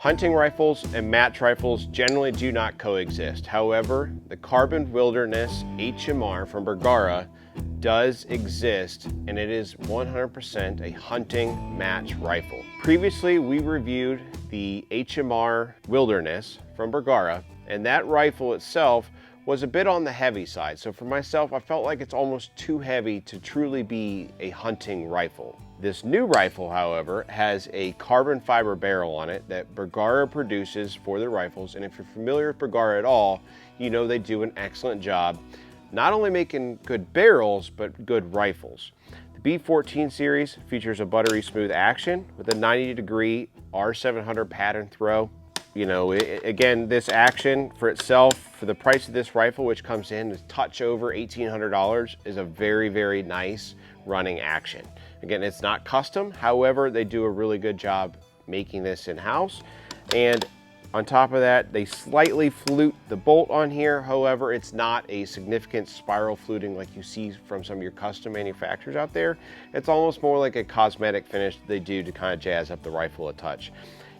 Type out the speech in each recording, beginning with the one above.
Hunting rifles and match rifles generally do not coexist. However, the Carbon Wilderness HMR from Bergara does exist, and it is 100% a hunting match rifle. Previously, we reviewed the HMR Wilderness from Bergara, and that rifle itself was a bit on the heavy side. So for myself, I felt like it's almost too heavy to truly be a hunting rifle. This new rifle, however, has a carbon fiber barrel on it that Bergara produces for their rifles. And if you're familiar with Bergara at all, you know they do an excellent job not only making good barrels, but good rifles. The B14 series features a buttery smooth action with a 90-degree R700 pattern throw. You know, again, this action for itself, for the price of this rifle, which comes in a touch over $1,800, is a very, very nice running action. Again, it's not custom. However, they do a really good job making this in-house. And on top of that, they slightly flute the bolt on here. However, it's not a significant spiral fluting like you see from some of your custom manufacturers out there. It's almost more like a cosmetic finish they do to kind of jazz up the rifle a touch.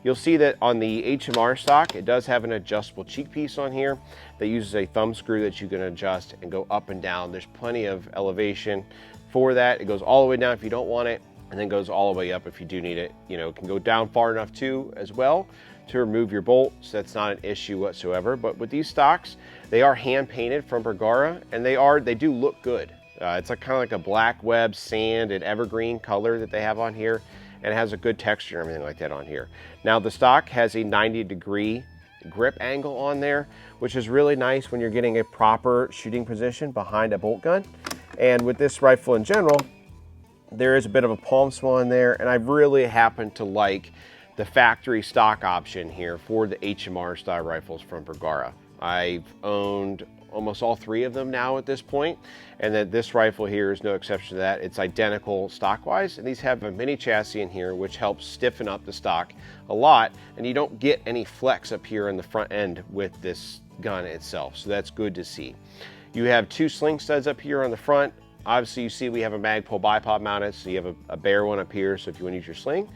You'll see that on the HMR stock, it does have an adjustable cheek piece on here that uses a thumb screw that you can adjust and go up and down. There's plenty of elevation for that. It goes all the way down if you don't want it, and then goes all the way up if you do need it. You know, it can go down far enough too as well to remove your bolt, so that's not an issue whatsoever. But with these stocks, they are hand painted from Bergara, and they do look good. It's like kind of like a black web, sand, and evergreen color that they have on here, and it has a good texture and everything like that on here. Now the stock has a 90-degree grip angle on there, which is really nice when you're getting a proper shooting position behind a bolt gun. And with this rifle in general, there is a bit of a palm swell in there, and I really happen to like the factory stock option here for the HMR style rifles from Bergara. I've owned almost all three of them now at this point, and that this rifle here is no exception to that. It's identical stock-wise, and these have a mini chassis in here which helps stiffen up the stock a lot, and you don't get any flex up here in the front end with this gun itself, so that's good to see. You have two sling studs up here on the front. Obviously you see we have a Magpul bipod mounted, so you have a bare one up here, so if you want to use your sling.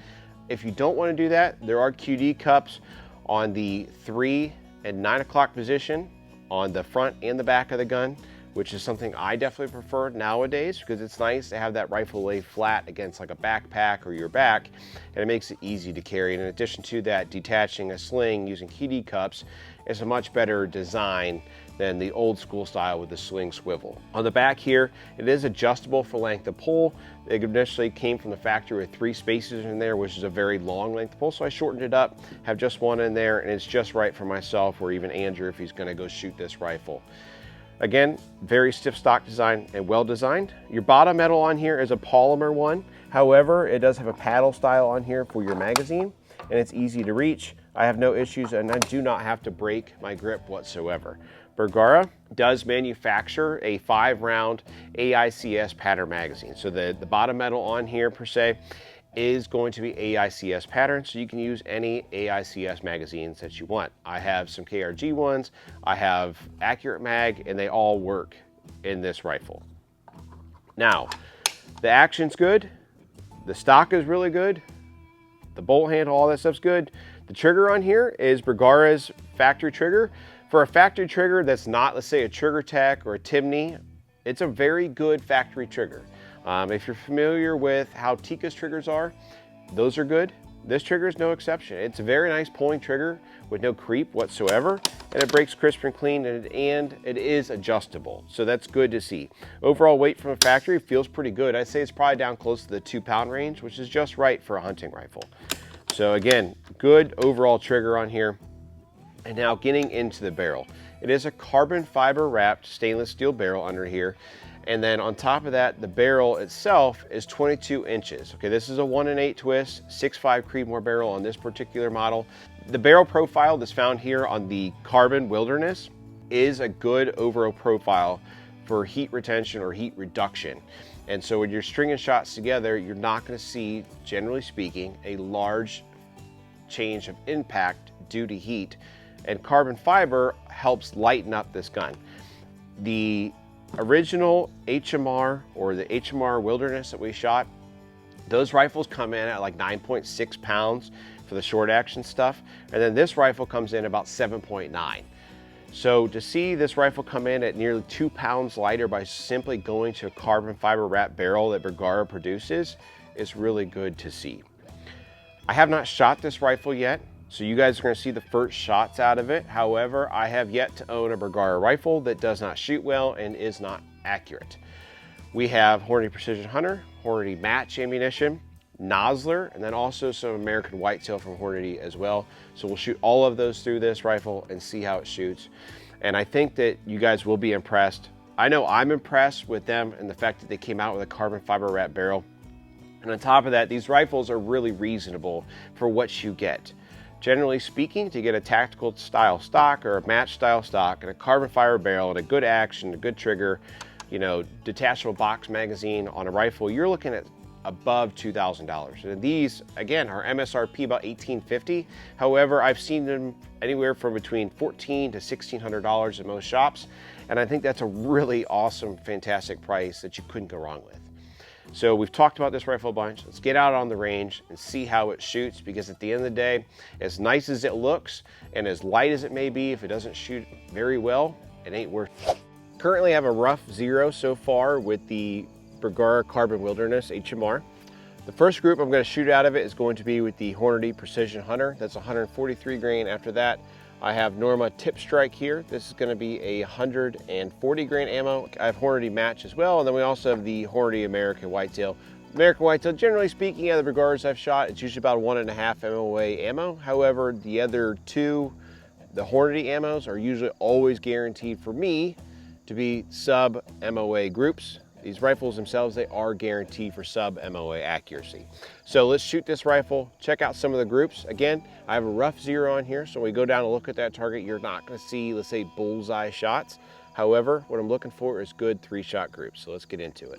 If you don't want to do that, there are QD cups on the 3 and 9 o'clock position on the front and the back of the gun, which is something I definitely prefer nowadays because it's nice to have that rifle lay flat against like a backpack or your back, and it makes it easy to carry. And in addition to that, detaching a sling using QD cups is a much better design than the old school style with the sling swivel. On the back here, it is adjustable for length of pull. It initially came from the factory with 3 spacers in there, which is a very long length of pull, so I shortened it up, have just one in there, and it's just right for myself or even Andrew if he's gonna go shoot this rifle. Again, very stiff stock design and well designed. Your bottom metal on here is a polymer one. However, it does have a paddle style on here for your magazine, and it's easy to reach. I have no issues, and I do not have to break my grip whatsoever. Bergara does manufacture a 5-round AICS pattern magazine. So the bottom metal on here per se is going to be AICS pattern, so you can use any AICS magazines that you want. I have some KRG ones, I have Accurate Mag, and they all work in this rifle. Now, the action's good, the stock is really good, the bolt handle, all that stuff's good. The trigger on here is Bergara's factory trigger. For a factory trigger that's not, let's say, a Trigger Tech or a Timney, it's a very good factory trigger. If you're familiar with how Tikka's triggers are, those are good. This trigger is no exception. It's a very nice pulling trigger with no creep whatsoever, and it breaks crisp and clean, and it is adjustable, so that's good to see. Overall weight from a factory feels pretty good. I'd say it's probably down close to the 2-pound range, which is just right for a hunting rifle. So again, good overall trigger on here. And now getting into the barrel. It is a carbon fiber wrapped stainless steel barrel under here. And then on top of that, the barrel itself is 22 inches. Okay, this is a 1 in 8 twist, 6.5 Creedmoor barrel on this particular model. The barrel profile that's found here on the Carbon Wilderness is a good overall profile for heat retention or heat reduction. And so when you're stringing shots together, you're not gonna see, generally speaking, a large change of impact due to heat. And carbon fiber helps lighten up this gun. The original HMR or the HMR Wilderness that we shot, those rifles come in at like 9.6 pounds for the short action stuff. And then this rifle comes in about 7.9. So to see this rifle come in at nearly 2 pounds lighter by simply going to a carbon fiber wrap barrel that Bergara produces is really good to see. I have not shot this rifle yet, so you guys are going to see the first shots out of it. However, I have yet to own a Bergara rifle that does not shoot well and is not accurate. We have Hornady Precision Hunter, Hornady Match ammunition, Nozzler, and then also some American Whitetail from Hornady as well. So we'll shoot all of those through this rifle and see how it shoots. And I think that you guys will be impressed. I know I'm impressed with them and the fact that they came out with a carbon fiber wrap barrel. And on top of that, these rifles are really reasonable for what you get. Generally speaking, to get a tactical style stock or a match style stock and a carbon fiber barrel and a good action, a good trigger, you know, detachable box magazine on a rifle, you're looking at above $2,000. And these, again, are MSRP about $1,850. However, I've seen them anywhere from between $1,400 to $1,600 at most shops. And I think that's a really awesome, fantastic price that you couldn't go wrong with. So we've talked about this rifle a bunch. Let's get out on the range and see how it shoots, because at the end of the day, as nice as it looks and as light as it may be, if it doesn't shoot very well, it ain't worth it. Currently I have a rough 0 so far with the Bergara Carbon Wilderness HMR. The first group I'm going to shoot out of it is going to be with the Hornady Precision Hunter. That's 143 grain. After that, I have Norma Tip Strike here. This is going to be a 140 grain ammo. I have Hornady Match as well, and then we also have the Hornady American Whitetail. American Whitetail, generally speaking, out of the Bergaras I've shot, it's usually about 1.5 MOA ammo. However, the other two, the Hornady ammos, are usually always guaranteed for me to be sub MOA groups. These rifles themselves, they are guaranteed for sub MOA accuracy. So let's shoot this rifle, check out some of the groups. Again, I have a rough 0 on here, so when we go down and look at that target, you're not gonna see, let's say, bullseye shots. However, what I'm looking for is good 3-shot groups. So let's get into it.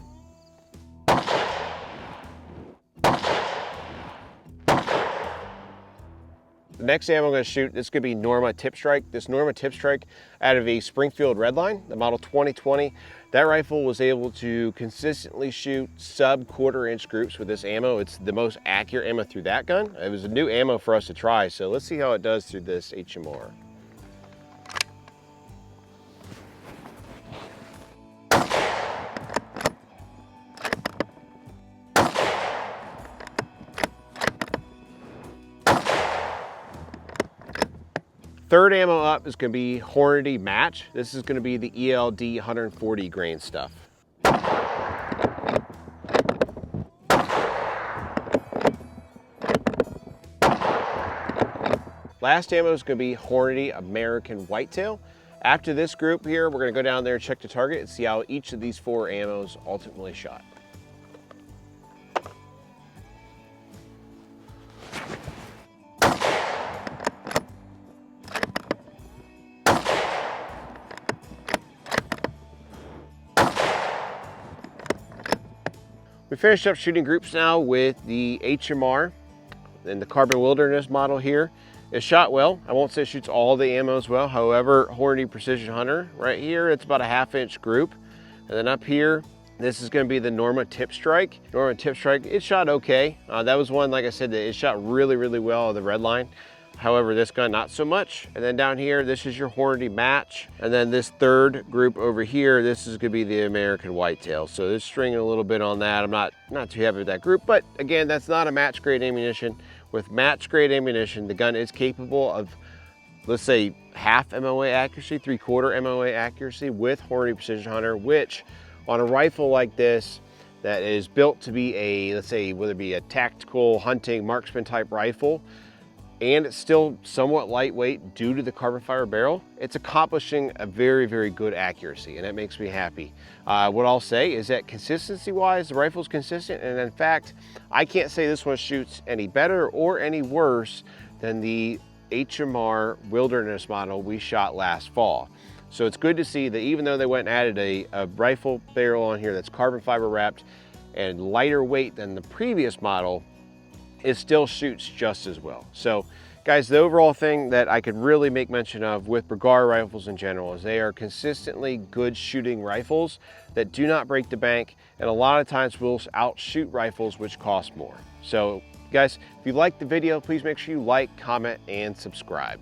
The next ammo I'm going to shoot, this could be Norma Tip Strike. This Norma Tip Strike out of a Springfield Redline, the model 2020. That rifle was able to consistently shoot sub 1/4 inch groups with this ammo. It's the most accurate ammo through that gun. It was a new ammo for us to try, so let's see how it does through this HMR. Third ammo up is going to be Hornady Match. This is going to be the ELD 140 grain stuff. Last ammo is going to be Hornady American Whitetail. After this group here, we're going to go down there and check the target and see how each of these 4 ammos ultimately shot. We finished up shooting groups now with the HMR and the Carbon Wilderness model here. It shot well. I won't say it shoots all the ammo as well. However, Hornady Precision Hunter right here, it's about a 1/2 inch group. And then up here, this is going to be the Norma Tip Strike. Norma Tip Strike, it shot okay. That was one, like I said, that it shot really, really well on the Redline. However, this gun, not so much. And then down here, this is your Hornady Match. And then this third group over here, this is gonna be the American Whitetail. So this stringing a little bit on that. I'm not too happy with that group, but again, that's not a match grade ammunition. With match grade ammunition, the gun is capable of, let's say, 1/2 MOA accuracy, 3/4 MOA accuracy with Hornady Precision Hunter, which on a rifle like this, that is built to be a, let's say, whether it be a tactical hunting marksman type rifle, and it's still somewhat lightweight due to the carbon fiber barrel, it's accomplishing a very, very good accuracy, and that makes me happy. What I'll say is that consistency-wise, the rifle's consistent, and in fact, I can't say this one shoots any better or any worse than the HMR Wilderness model we shot last fall. So it's good to see that even though they went and added a rifle barrel on here that's carbon fiber wrapped and lighter weight than the previous model, it still shoots just as well. So guys, the overall thing that I could really make mention of with Bergara rifles in general is they are consistently good shooting rifles that do not break the bank, and a lot of times will outshoot rifles which cost more. So Guys, if you liked the video, please make sure you like, comment, and subscribe.